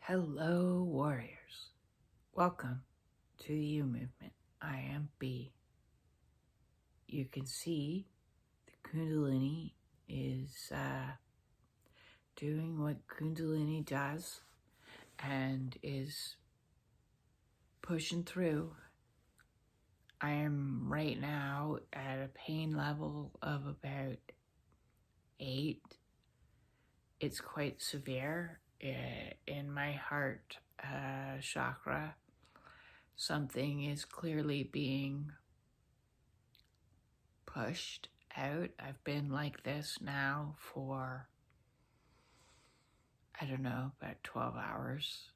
Hello, warriors. Welcome to the You Movement. I am B. You can see the Kundalini is doing what Kundalini does and is pushing through. I am right now at a pain level of about 8. It's quite severe in my heart chakra. Something is clearly being pushed out. I've been like this now for, I don't know, about 12 hours.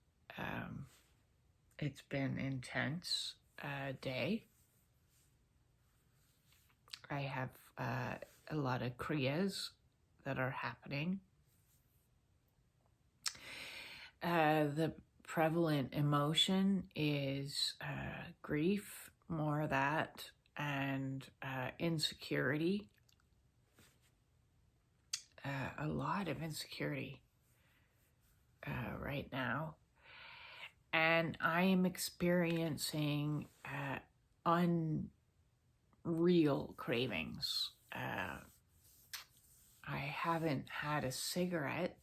It's been intense day. I have a lot of kriyas that are happening. The prevalent emotion is grief, more of that, and insecurity. A lot of insecurity right now. And I am experiencing unreal cravings. I haven't had a cigarette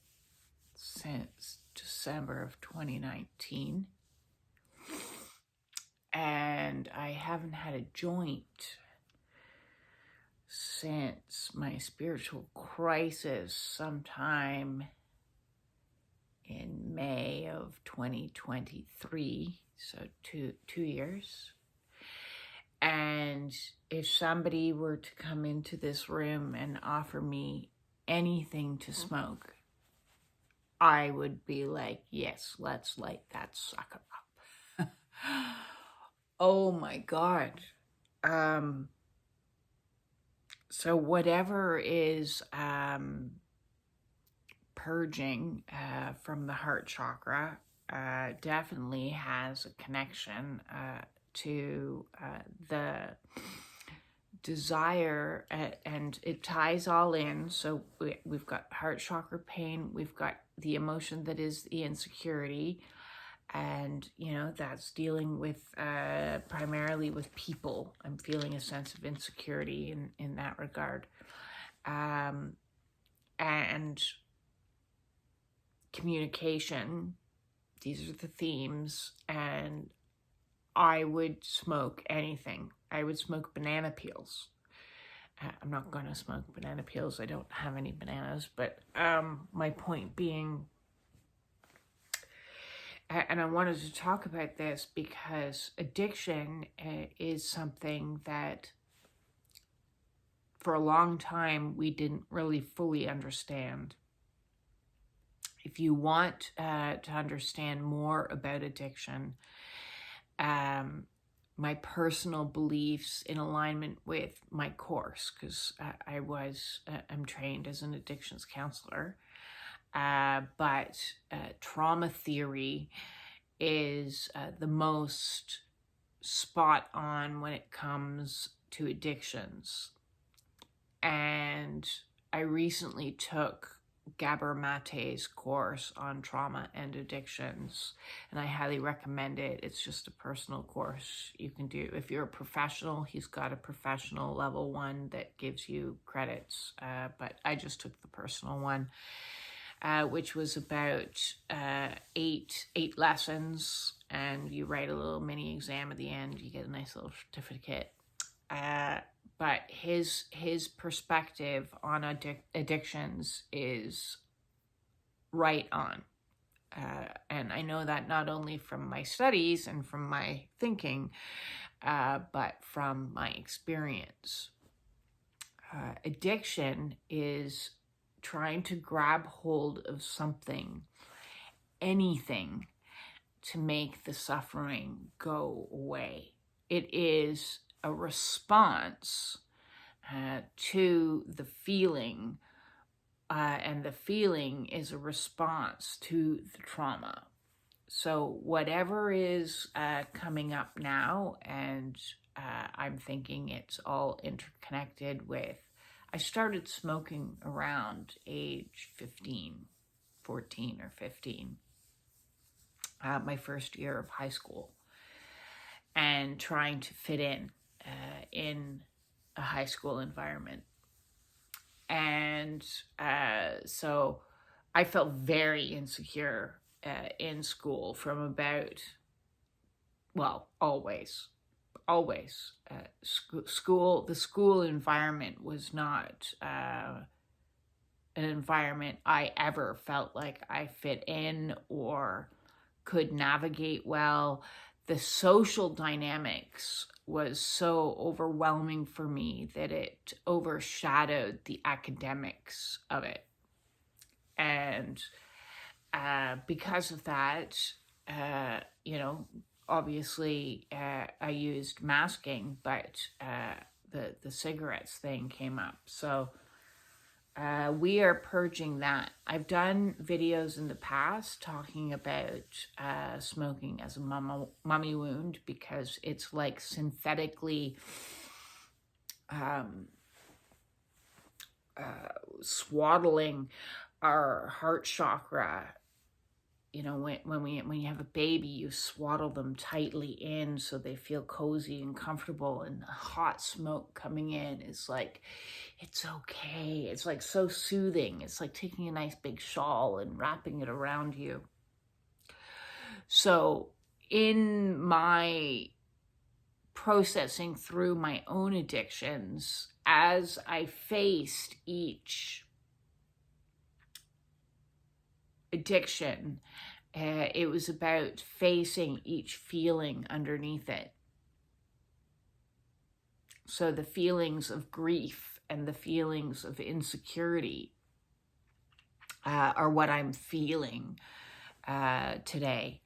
since December of 2019. And I haven't had a joint since my spiritual crisis sometime in May of 2023, so two years. And if somebody were to come into this room and offer me anything to smoke, I would be like, yes, let's light that sucker up. Oh my God. So whatever is purging from the heart chakra definitely has a connection to the desire, and it ties all in. So we've got heart chakra pain, we've got the emotion that is the insecurity, and that's dealing with primarily with people. I'm feeling a sense of insecurity in that regard, and communication. These are the themes. And I would smoke anything. I would smoke banana peels. I'm not going to smoke banana peels. I don't have any bananas. But my point being, and I wanted to talk about this because addiction is something that for a long time we didn't really fully understand. If you want to understand more about addiction, my personal beliefs in alignment with my course, because I'm trained as an addictions counselor, but trauma theory is the most spot on when it comes to addictions. And I recently took Gabor Mate's course on trauma and addictions, and I highly recommend it. It's just a personal course you can do. If you're a professional, he's got a professional level 1 that gives you credits, but I just took the personal one, which was about 8 lessons, and you write a little mini exam at the end. You get a nice little certificate. But his perspective on addictions is right on. And I know that not only from my studies and from my thinking, but from my experience. Addiction is trying to grab hold of something, anything, to make the suffering go away. It is a response to the feeling, and the feeling is a response to the trauma. So whatever is coming up now, and I'm thinking it's all interconnected with, I started smoking around age 14 or 15. my first year of high school, and trying to fit in a high school environment. And so I felt very insecure in school from about, well, always. The school environment was not an environment I ever felt like I fit in or could navigate well. The social dynamics was so overwhelming for me that it overshadowed the academics of it. And because of that, obviously I used masking, but the cigarettes thing came up. So we are purging that. I've done videos in the past talking about smoking as a mummy wound, because it's like synthetically swaddling our heart chakra. When you have a baby, you swaddle them tightly in so they feel cozy and comfortable, and the hot smoke coming in is like, it's okay. It's like so soothing. It's like taking a nice big shawl and wrapping it around you. So in my processing through my own addictions, as I faced each addiction, it was about facing each feeling underneath it. So the feelings of grief and the feelings of insecurity are what I'm feeling today.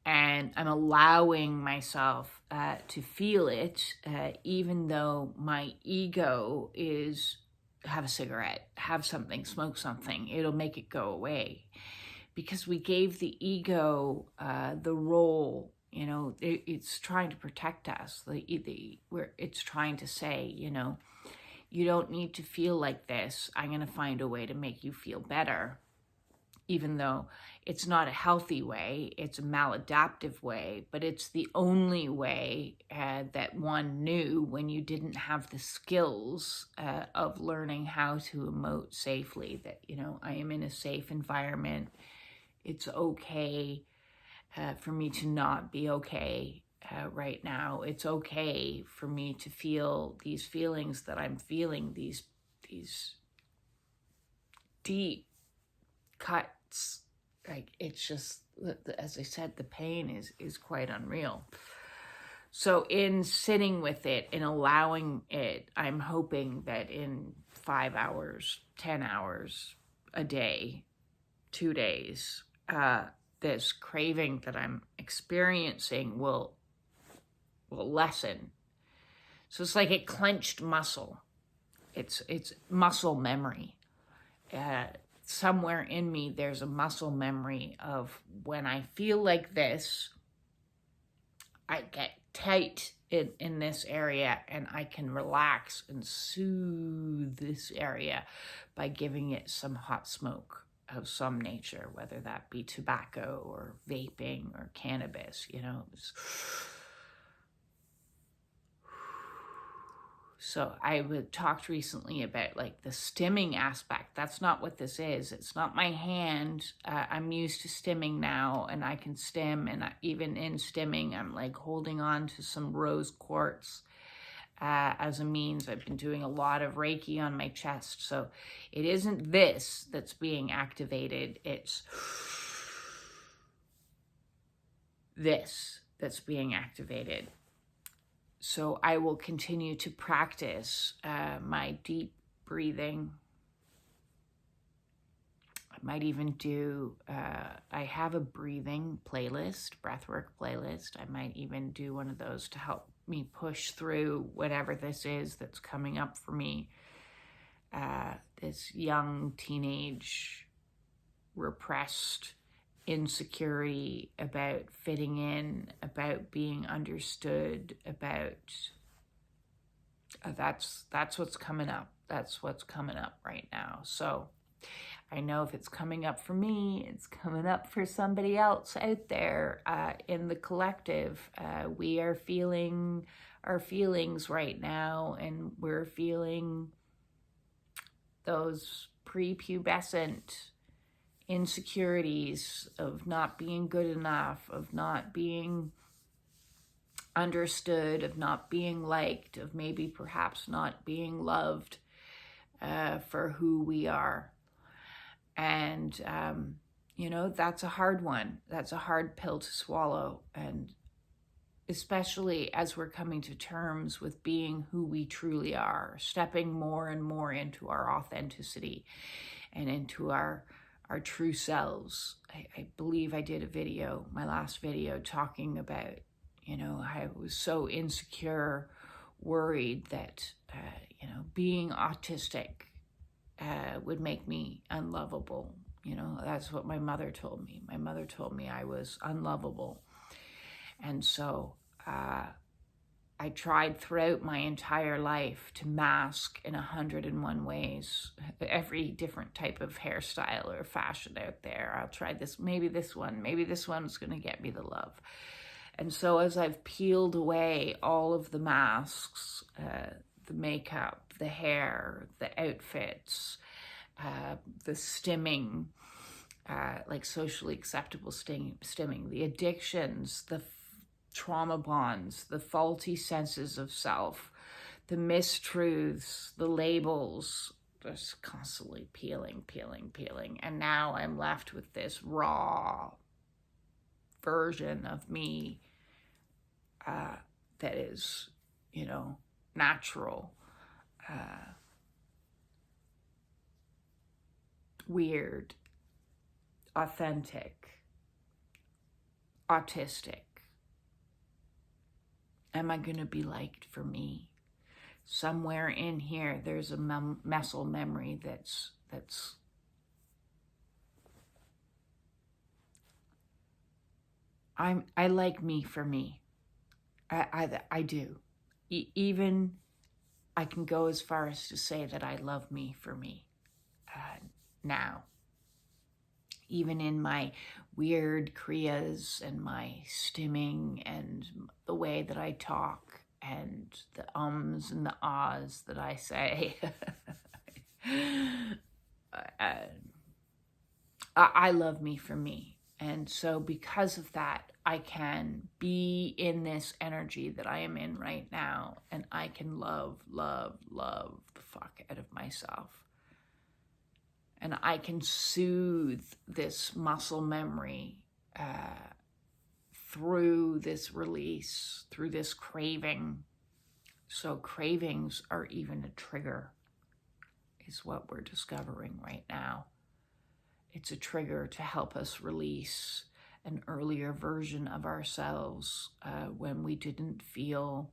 And I'm allowing myself to feel it, even though my ego is, have a cigarette, have something, smoke something, it'll make it go away. Because we gave the ego the role, it's trying to protect us. It's trying to say, you don't need to feel like this. I'm going to find a way to make you feel better. Even though it's not a healthy way, it's a maladaptive way, but it's the only way that one knew when you didn't have the skills of learning how to emote safely, that, I am in a safe environment. It's okay for me to not be okay right now. It's okay for me to feel these feelings that I'm feeling, these deep cuts. Like, it's just, as I said, the pain is quite unreal. So in sitting with it and allowing it, I'm hoping that in 5 hours, 10 hours a day, 2 days, this craving that I'm experiencing will lessen. So it's like a clenched muscle. It's muscle memory. Somewhere in me, there's a muscle memory of when I feel like this, I get tight in this area, and I can relax and soothe this area by giving it some hot smoke of some nature, whether that be tobacco or vaping or cannabis, So I talked recently about like the stimming aspect. That's not what this is. It's not my hand. I'm used to stimming now, and I can stim. And even in stimming, I'm like holding on to some rose quartz as a means. I've been doing a lot of Reiki on my chest. So it isn't this that's being activated. It's this that's being activated. So I will continue to practice my deep breathing. I might even do, I have a breathing playlist, breathwork playlist. I might even do one of those to help me push through whatever this is that's coming up for me. This young teenage repressed insecurity about fitting in, about being understood, about that's what's coming up. That's what's coming up right now. So I know if it's coming up for me, it's coming up for somebody else out there in the collective. We are feeling our feelings right now, and we're feeling those prepubescent insecurities of not being good enough, of not being understood, of not being liked, of maybe perhaps not being loved for who we are. And, you know, that's a hard one. That's a hard pill to swallow. And especially as we're coming to terms with being who we truly are, stepping more and more into our authenticity and into our true selves. I believe I did a video, my last video, talking about, you know, I was so insecure, worried that, you know, being autistic would make me unlovable. You know, that's what my mother told me. My mother told me I was unlovable. And so I tried throughout my entire life to mask in 101 ways every different type of hairstyle or fashion out there. I'll try this, maybe this one's going to get me the love. And so as I've peeled away all of the masks, the makeup, the hair, the outfits, the stimming, like socially acceptable stimming, the addictions, the trauma bonds, the faulty senses of self, the mistruths, the labels, just constantly peeling. And now I'm left with this raw version of me that is, you know, natural, weird, authentic, autistic. Am I going to be liked for me? Somewhere in here, there's a muscle memory that's I like me for me. I do. Even I can go as far as to say that I love me for me now. Even in my weird kriyas and my stimming and the way that I talk and the ums and the ahs that I say. I love me for me. And so because of that, I can be in this energy that I am in right now, and I can love the fuck out of myself. And I can soothe this muscle memory through this release, through this craving. So cravings are even a trigger, is what we're discovering right now. It's a trigger to help us release an earlier version of ourselves when we didn't feel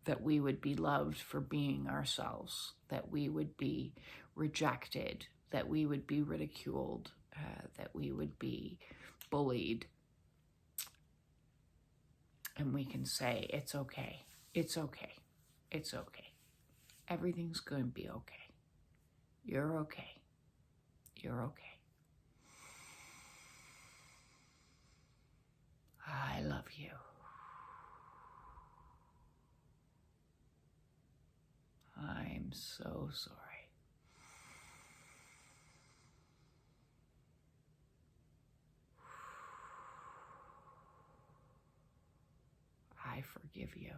that we would be loved for being ourselves, that we would be rejected, that we would be ridiculed, that we would be bullied. And we can say, it's okay, it's okay, it's okay. Everything's going to be okay. You're okay. You're okay. I love you. I'm so sorry. I forgive you.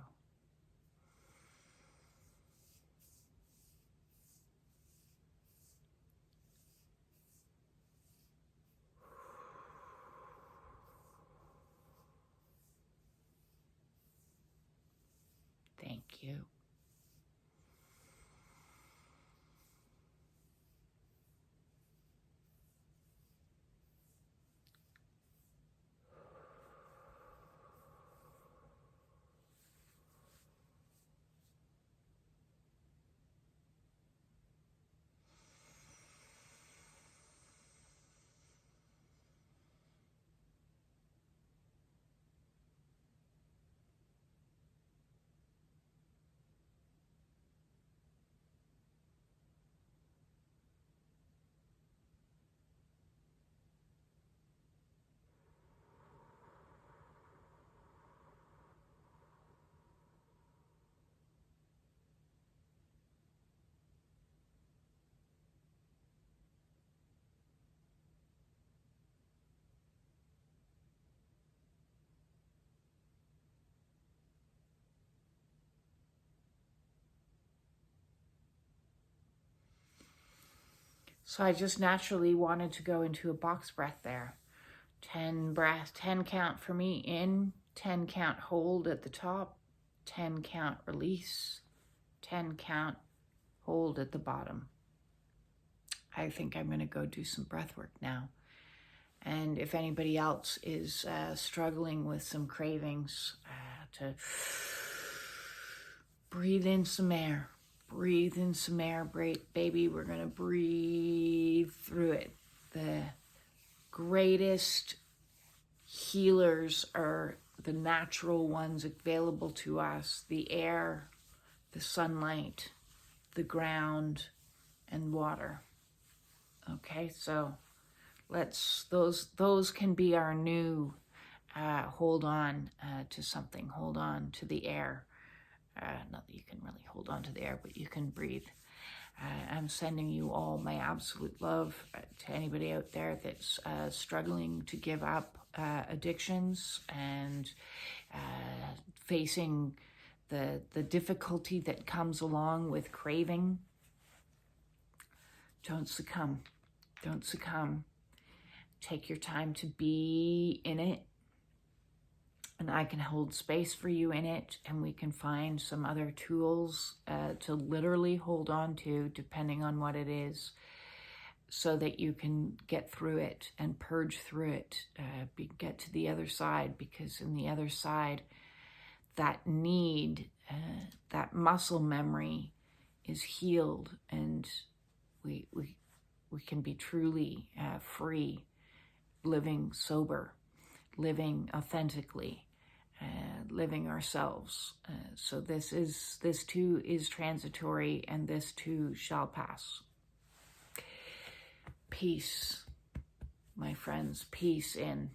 Thank you. So I just naturally wanted to go into a box breath there. 10 breath, 10 count for me in, 10 count hold at the top, 10 count release, 10 count hold at the bottom. I think I'm going to go do some breath work now. And if anybody else is struggling with some cravings, to breathe in some air. Breathe in some air, baby. We're going to breathe through it. The greatest healers are the natural ones available to us. The air, the sunlight, the ground, and water. Okay, so those can be our new hold on to something. Hold on to the air. Not that you can really hold on to the air, but you can breathe. I'm sending you all my absolute love to anybody out there that's struggling to give up addictions and facing the difficulty that comes along with craving. Don't succumb. Don't succumb. Take your time to be in it. And I can hold space for you in it, and we can find some other tools to literally hold on to, depending on what it is, so that you can get through it and purge through it, get to the other side, because in the other side, that need, that muscle memory is healed, and we can be truly free, living sober, living authentically, living ourselves. So this too is transitory, and this too shall pass. Peace, my friends, peace in.